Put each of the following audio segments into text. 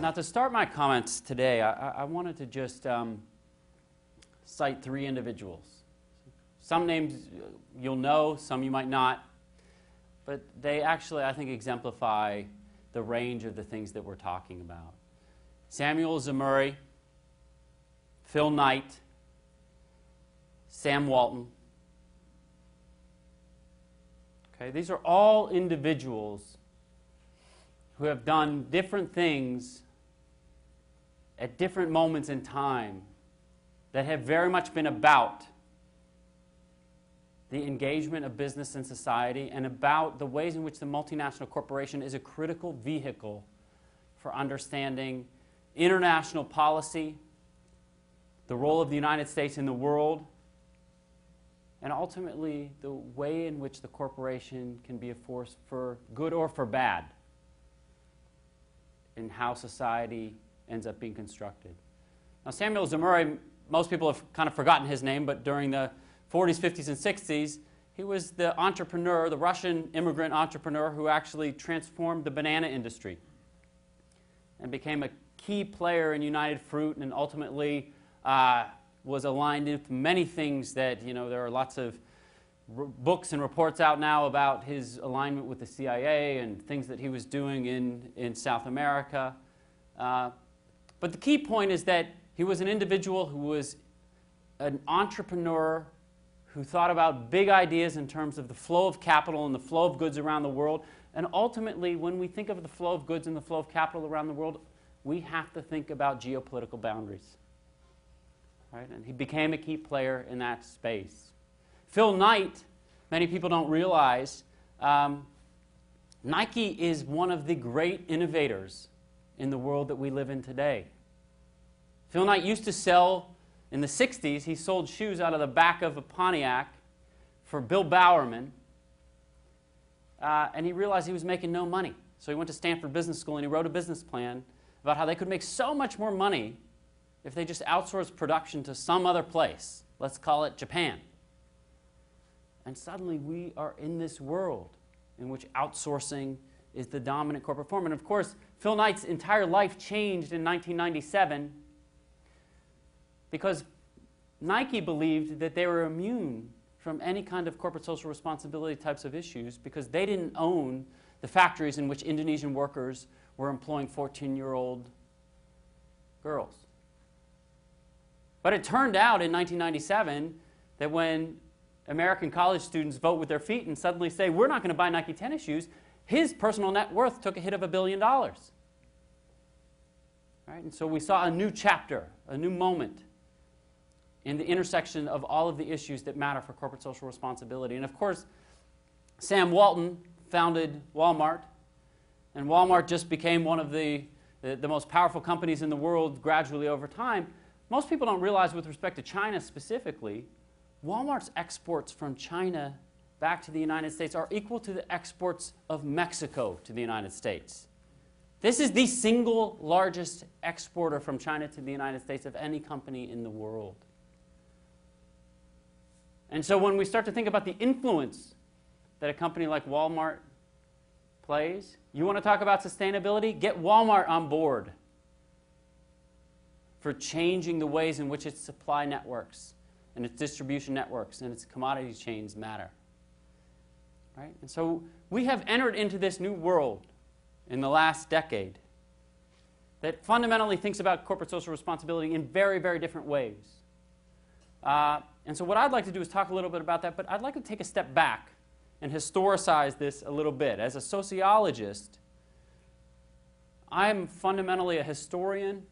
Now, to start my comments today, I wanted to just cite three individuals. Some names you'll know, some you might not, but they actually, I think, exemplify the range of the things that we're talking about. Samuel Zemurray, Phil Knight, Sam Walton. Okay, these are all individuals who have done different things at different moments in time that have very much been about the engagement of business and society and about the ways in which the multinational corporation is a critical vehicle for understanding international policy, the role of the United States in the world, and ultimately the way in which the corporation can be a force for good or for bad in how society ends up being constructed. Now, Samuel Zemurray, most people have kind of forgotten his name, but during the 40s, 50s, and 60s, he was the entrepreneur, the Russian immigrant entrepreneur who actually transformed the banana industry and became a key player in United Fruit and ultimately was aligned with many things that, there are lots of books and reports out now about his alignment with the CIA and things that he was doing in South America. But the key point is that he was an individual who was an entrepreneur who thought about big ideas in terms of the flow of capital and the flow of goods around the world. And ultimately, when we think of the flow of goods and the flow of capital around the world, we have to think about geopolitical boundaries. Right? And he became a key player in that space. Phil Knight, many people don't realize, Nike is one of the great innovators in the world that we live in today. Phil Knight used to sell, in the 60s, he sold shoes out of the back of a Pontiac for Bill Bowerman, and he realized he was making no money. So he went to Stanford Business School and he wrote a business plan about how they could make so much more money if they just outsourced production to some other place. Let's call it Japan. And suddenly we are in this world in which outsourcing is the dominant corporate form. And of course, Phil Knight's entire life changed in 1997 because Nike believed that they were immune from any kind of corporate social responsibility types of issues because they didn't own the factories in which Indonesian workers were employing 14-year-old girls. But it turned out in 1997 that when American college students vote with their feet and suddenly say, we're not going to buy Nike tennis shoes, his personal net worth took a hit of $1 billion. Right? And so we saw a new chapter, a new moment in the intersection of all of the issues that matter for corporate social responsibility. And of course, Sam Walton founded Walmart, and Walmart just became one of the most powerful companies in the world gradually over time. Most people don't realize with respect to China specifically, Walmart's exports from China back to the United States are equal to the exports of Mexico to the United States. This is the single largest exporter from China to the United States of any company in the world. And so when we start to think about the influence that a company like Walmart plays, you want to talk about sustainability? Get Walmart on board for changing the ways in which its supply networks and its distribution networks and its commodity chains matter. Right? And so we have entered into this new world in the last decade that fundamentally thinks about corporate social responsibility in very, very different ways. And so what I'd like to do is talk a little bit about that, but I'd like to take a step back and historicize this a little bit. As a sociologist, I'm fundamentally a historian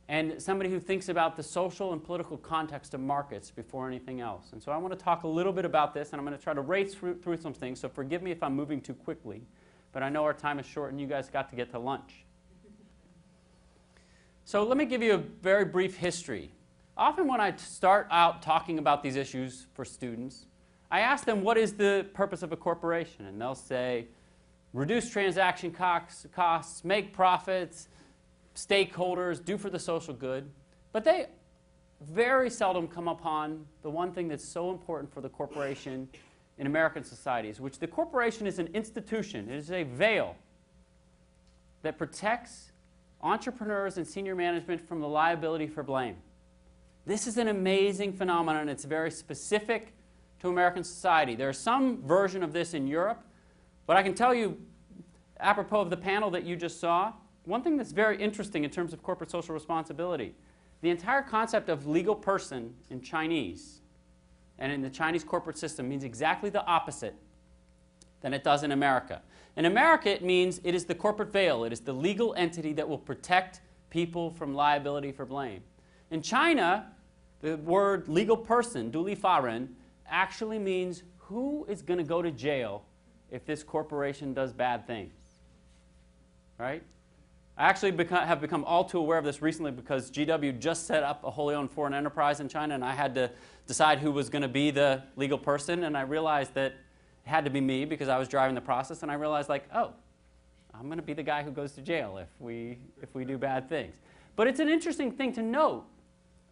and somebody who thinks about the social and political context of markets before anything else. And so I want to talk a little bit about this, and I'm going to try to race through some things, so forgive me if I'm moving too quickly, but I know our time is short and you guys got to get to lunch. So let me give you a very brief history. Often when I start out talking about these issues for students, I ask them, what is the purpose of a corporation? And they'll say, reduce transaction costs, make profits, stakeholders, do for the social good. But they very seldom come upon the one thing that's so important for the corporation in American societies, which the corporation is an institution. It is a veil that protects entrepreneurs and senior management from the liability for blame. This is an amazing phenomenon. It's very specific to American society. There's some version of this in Europe, but I can tell you, apropos of the panel that you just saw, one thing that's very interesting in terms of corporate social responsibility, the entire concept of legal person in Chinese and in the Chinese corporate system means exactly the opposite than it does in America. In America, it means it is the corporate veil. It is the legal entity that will protect people from liability for blame. In China, the word legal person, du li fa ren, actually means who is going to go to jail if this corporation does bad things. Right? I actually have become all too aware of this recently because GW just set up a wholly owned foreign enterprise in China, and I had to decide who was going to be the legal person, and I realized that it had to be me because I was driving the process, and I realized, like, oh, I'm going to be the guy who goes to jail if we do bad things. But it's an interesting thing to note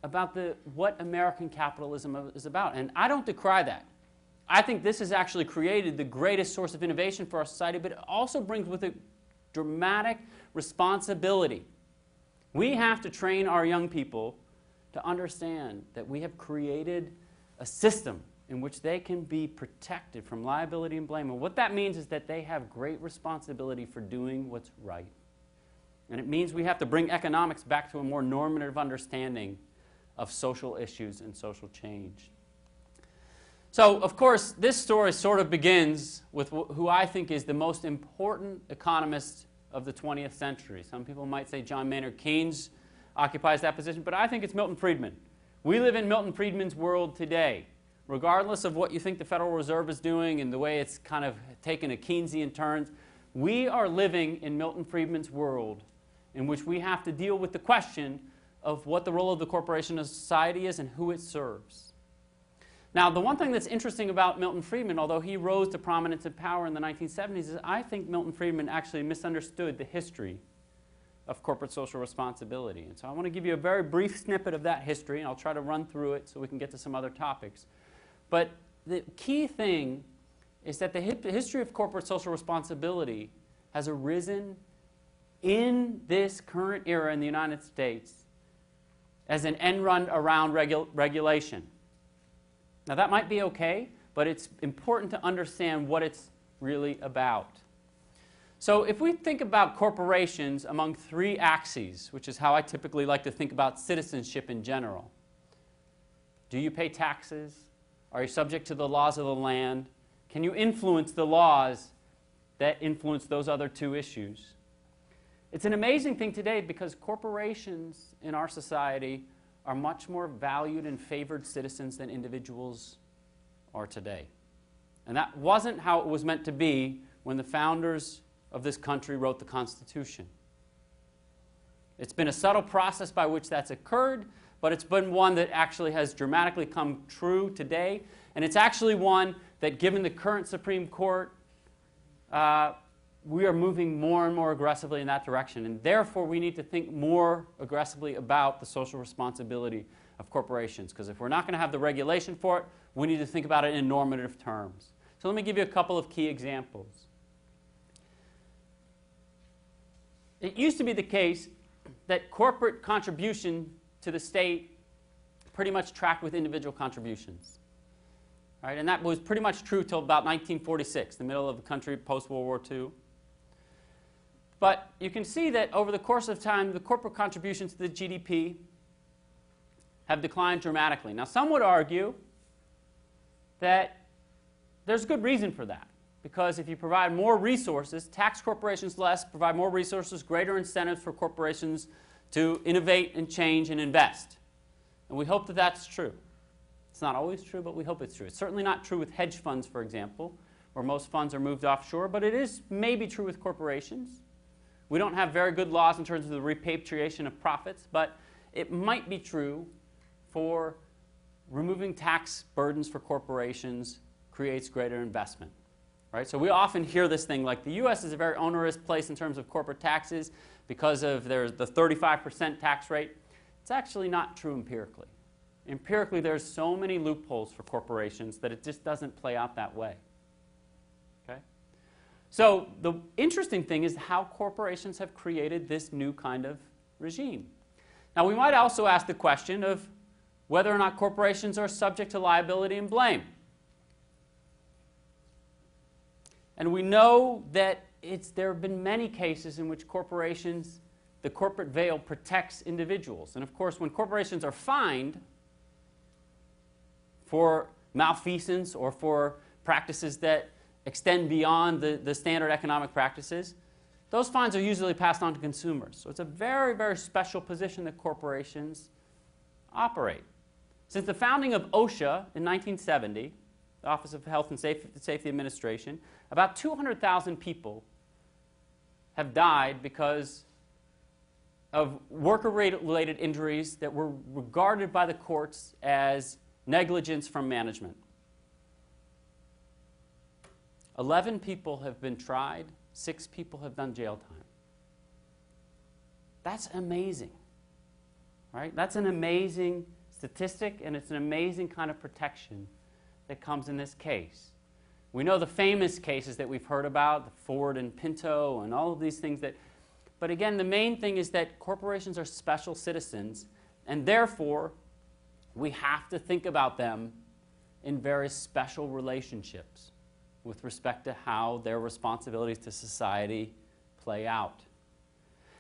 about what American capitalism is about, and I don't decry that. I think this has actually created the greatest source of innovation for our society, but it also brings with it dramatic responsibility. We have to train our young people to understand that we have created a system in which they can be protected from liability and blame. And what that means is that they have great responsibility for doing what's right. And it means we have to bring economics back to a more normative understanding of social issues and social change. So, of course, this story sort of begins with who I think is the most important economist of the 20th century. Some people might say John Maynard Keynes occupies that position, but I think it's Milton Friedman. We live in Milton Friedman's world today. Regardless of what you think the Federal Reserve is doing and the way it's kind of taken a Keynesian turn, we are living in Milton Friedman's world in which we have to deal with the question of what the role of the corporation in society is and who it serves. Now, the one thing that's interesting about Milton Friedman, although he rose to prominence and power in the 1970s, is I think Milton Friedman actually misunderstood the history of corporate social responsibility. And so I want to give you a very brief snippet of that history, and I'll try to run through it so we can get to some other topics. But the key thing is that the history of corporate social responsibility has arisen in this current era in the United States as an end run around regulation. Now, that might be okay, but it's important to understand what it's really about. So if we think about corporations among three axes, which is how I typically like to think about citizenship in general. Do you pay taxes? Are you subject to the laws of the land? Can you influence the laws that influence those other two issues? It's an amazing thing today because corporations in our society are much more valued and favored citizens than individuals are today. And that wasn't how it was meant to be when the founders of this country wrote the Constitution. It's been a subtle process by which that's occurred, but it's been one that actually has dramatically come true today. And it's actually one that, given the current Supreme Court, we are moving more and more aggressively in that direction. And therefore, we need to think more aggressively about the social responsibility of corporations. Because if we're not going to have the regulation for it, we need to think about it in normative terms. So let me give you a couple of key examples. It used to be the case that corporate contribution to the state pretty much tracked with individual contributions. Right? And that was pretty much true till about 1946, the middle of the country post-World War II. But you can see that over the course of time, the corporate contributions to the GDP have declined dramatically. Now, some would argue that there's good reason for that. Because if you provide more resources, tax corporations less, provide more resources, greater incentives for corporations to innovate and change and invest. And we hope that that's true. It's not always true, but we hope it's true. It's certainly not true with hedge funds, for example, where most funds are moved offshore, but it is maybe true with corporations. We don't have very good laws in terms of the repatriation of profits, but it might be true for removing tax burdens for corporations creates greater investment. Right? So we often hear this thing like the U.S. is a very onerous place in terms of corporate taxes because of there's the 35% tax rate. It's actually not true empirically. Empirically, there's so many loopholes for corporations that it just doesn't play out that way. Okay? So the interesting thing is how corporations have created this new kind of regime. Now, we might also ask the question of whether or not corporations are subject to liability and blame. And we know that there have been many cases in which corporations, the corporate veil protects individuals. And of course, when corporations are fined for malfeasance or for practices that extend beyond the standard economic practices, those fines are usually passed on to consumers. So it's a very, very special position that corporations operate. Since the founding of OSHA in 1970, the Office of Health and Safety Administration, about 200,000 people have died because of worker-related injuries that were regarded by the courts as negligence from management. 11 people have been tried, 6 people have done jail time. That's amazing, right? That's an amazing statistic, and it's an amazing kind of protection that comes in this case. We know the famous cases that we've heard about, the Ford and Pinto and all of these things but again, the main thing is that corporations are special citizens, and therefore we have to think about them in very special relationships with respect to how their responsibilities to society play out.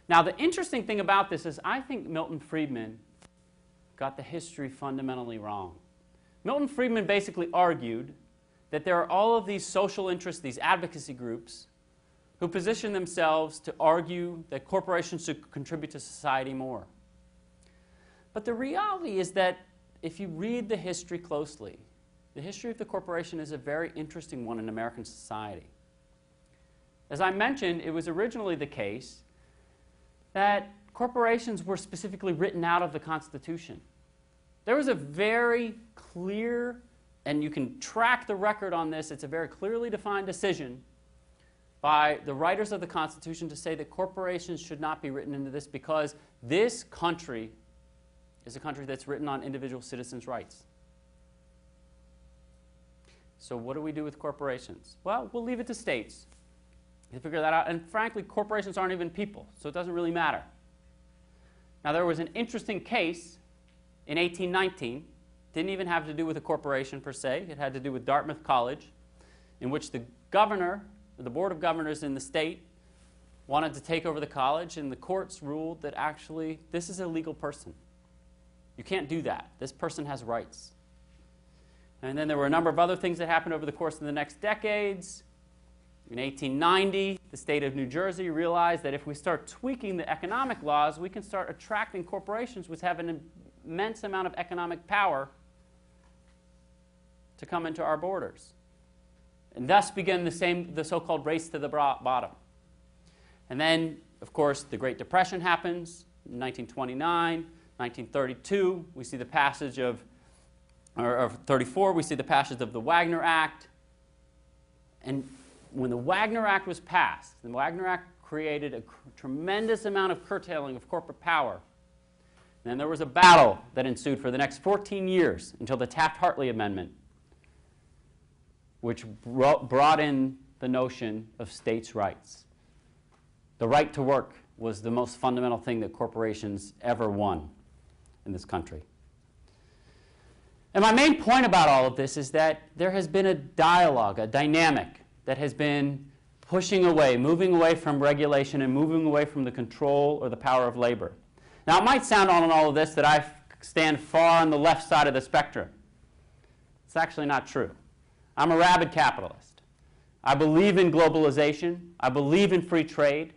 Now, the interesting thing about this is I think Milton Friedman got the history fundamentally wrong. Milton Friedman basically argued that there are all of these social interests, these advocacy groups, who position themselves to argue that corporations should contribute to society more. But the reality is that if you read the history closely, the history of the corporation is a very interesting one in American society. As I mentioned, it was originally the case that corporations were specifically written out of the Constitution. There was a very clear, and you can track the record on this, it's a very clearly defined decision by the writers of the Constitution to say that corporations should not be written into this because this country is a country that's written on individual citizens' rights. So what do we do with corporations? Well, we'll leave it to states to figure that out. And frankly, corporations aren't even people, so it doesn't really matter. Now, there was an interesting case in 1819. Didn't even have to do with a corporation per se. It had to do with Dartmouth College, in which the governor, the board of governors in the state, wanted to take over the college, and the courts ruled that actually this is a legal person. You can't do that. This person has rights. And then there were a number of other things that happened over the course of the next decades. In 1890, the state of New Jersey realized that if we start tweaking the economic laws, we can start attracting corporations which have an immense amount of economic power to come into our borders. And thus began the so-called race to the bottom. And then, of course, the Great Depression happens in 1929, 1932. We see the passage of 34, we see the passage of the Wagner Act. And when the Wagner Act was passed, the Wagner Act created a tremendous amount of curtailing of corporate power. And then there was a battle that ensued for the next 14 years until the Taft-Hartley Amendment, which brought in the notion of states' rights. The right to work was the most fundamental thing that corporations ever won in this country. And my main point about all of this is that there has been a dialogue, a dynamic that has been pushing away, moving away from regulation and moving away from the control or the power of labor. Now, it might sound on all of this that I stand far on the left side of the spectrum. It's actually not true. I'm a rabid capitalist. I believe in globalization. I believe in free trade.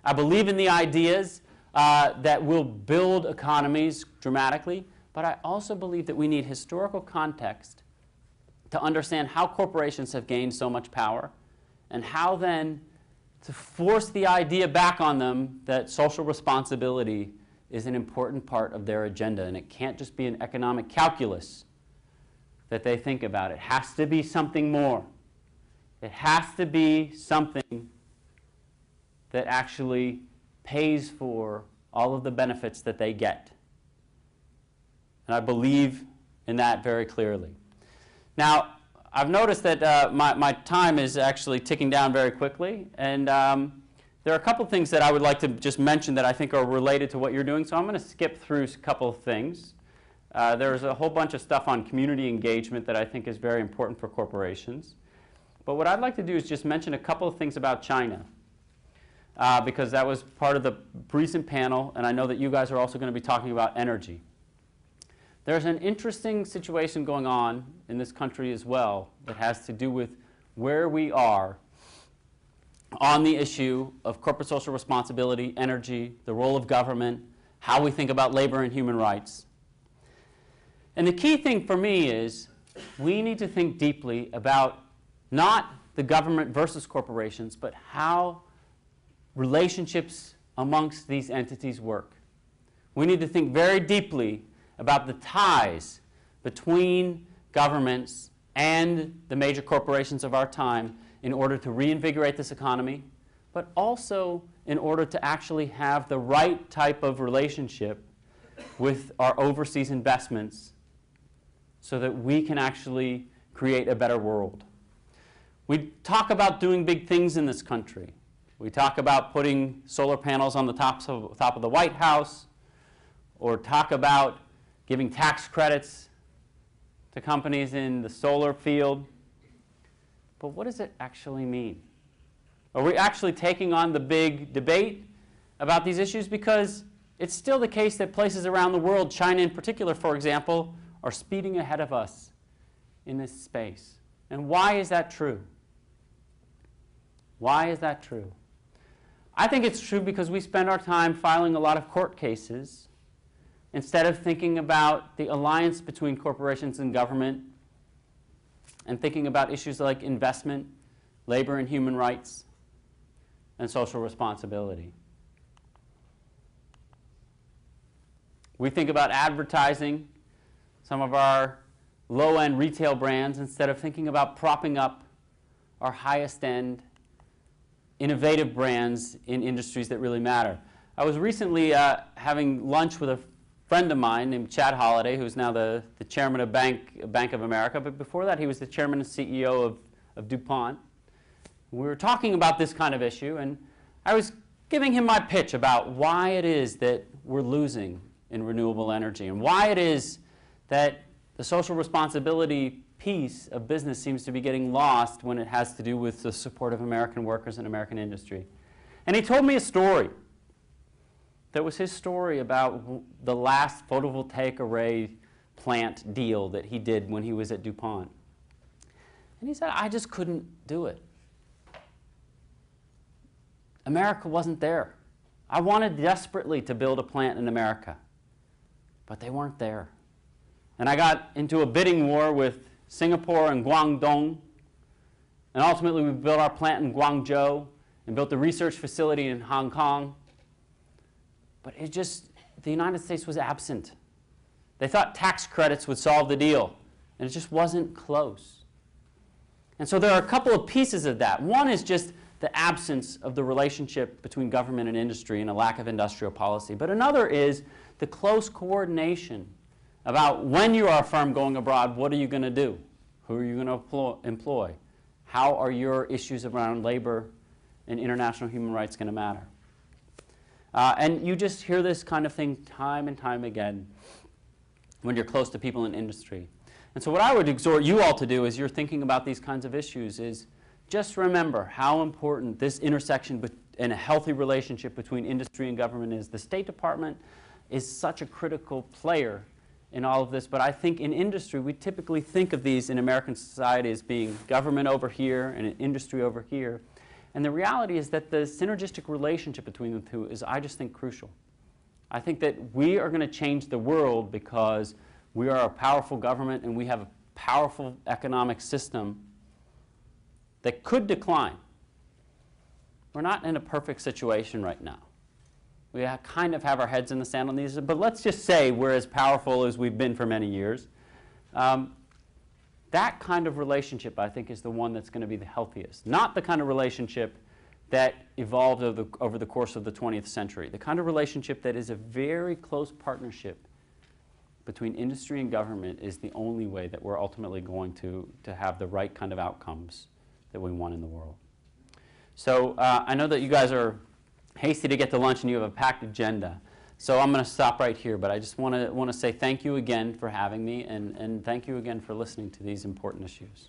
I believe in the ideas that will build economies dramatically. But I also believe that we need historical context to understand how corporations have gained so much power and how then to force the idea back on them that social responsibility is an important part of their agenda. And it can't just be an economic calculus that they think about. It has to be something more. It has to be something that actually pays for all of the benefits that they get. And I believe in that very clearly. Now, I've noticed that my time is actually ticking down very quickly, and there are a couple things that I would like to just mention that I think are related to what you're doing, so I'm going to skip through a couple of things. There's a whole bunch of stuff on community engagement that I think is very important for corporations. But what I'd like to do is just mention a couple of things about China, because that was part of the recent panel, and I know that you guys are also going to be talking about energy. There's an interesting situation going on in this country as well that has to do with where we are on the issue of corporate social responsibility, energy, the role of government, how we think about labor and human rights. And the key thing for me is we need to think deeply about not the government versus corporations, but how relationships amongst these entities work. We need to think very deeply about the ties between governments and the major corporations of our time in order to reinvigorate this economy, but also in order to actually have the right type of relationship with our overseas investments so that we can actually create a better world. We talk about doing big things in this country. We talk about putting solar panels on the top of the White House, or talk about giving tax credits to companies in the solar field. But what does it actually mean? Are we actually taking on the big debate about these issues? Because it's still the case that places around the world, China in particular, for example, are speeding ahead of us in this space. And why is that true? Why is that true? I think it's true because we spend our time filing a lot of court cases instead of thinking about the alliance between corporations and government and thinking about issues like investment, labor and human rights, and social responsibility. We think about advertising some of our low-end retail brands instead of thinking about propping up our highest-end innovative brands in industries that really matter. I was recently having lunch with a friend of mine named Chad Holliday, who's now the chairman of Bank of America, but before that he was the chairman and CEO of DuPont. We were talking about this kind of issue, and I was giving him my pitch about why it is that we're losing in renewable energy and why it is that the social responsibility piece of business seems to be getting lost when it has to do with the support of American workers and American industry. And he told me a story. That was his story about the last photovoltaic array plant deal that he did when he was at DuPont. And he said, I just couldn't do it. America wasn't there. I wanted desperately to build a plant in America, but they weren't there. And I got into a bidding war with Singapore and Guangdong, and ultimately we built our plant in Guangzhou and built the research facility in Hong Kong. But the United States was absent. They thought tax credits would solve the deal, and it just wasn't close. And so there are a couple of pieces of that. One is just the absence of the relationship between government and industry and a lack of industrial policy. But another is the close coordination about when you are a firm going abroad, what are you going to do? Who are you going to employ? How are your issues around labor and international human rights going to matter? And you just hear this kind of thing time and time again when you're close to people in industry. And so what I would exhort you all to do as you're thinking about these kinds of issues is just remember how important this intersection and a healthy relationship between industry and government is. The State Department is such a critical player in all of this, but I think in industry we typically think of these in American society as being government over here and industry over here. And the reality is that the synergistic relationship between the two is, I just think, crucial. I think that we are going to change the world because we are a powerful government and we have a powerful economic system that could decline. We're not in a perfect situation right now. We kind of have our heads in the sand on these, but let's just say we're as powerful as we've been for many years. That kind of relationship, I think, is the one that's going to be the healthiest. Not the kind of relationship that evolved over the course of the 20th century. The kind of relationship that is a very close partnership between industry and government is the only way that we're ultimately going to have the right kind of outcomes that we want in the world. So I know that you guys are hasty to get to lunch and you have a packed agenda. So I'm going to stop right here, but I just want to say thank you again for having me, and thank you again for listening to these important issues.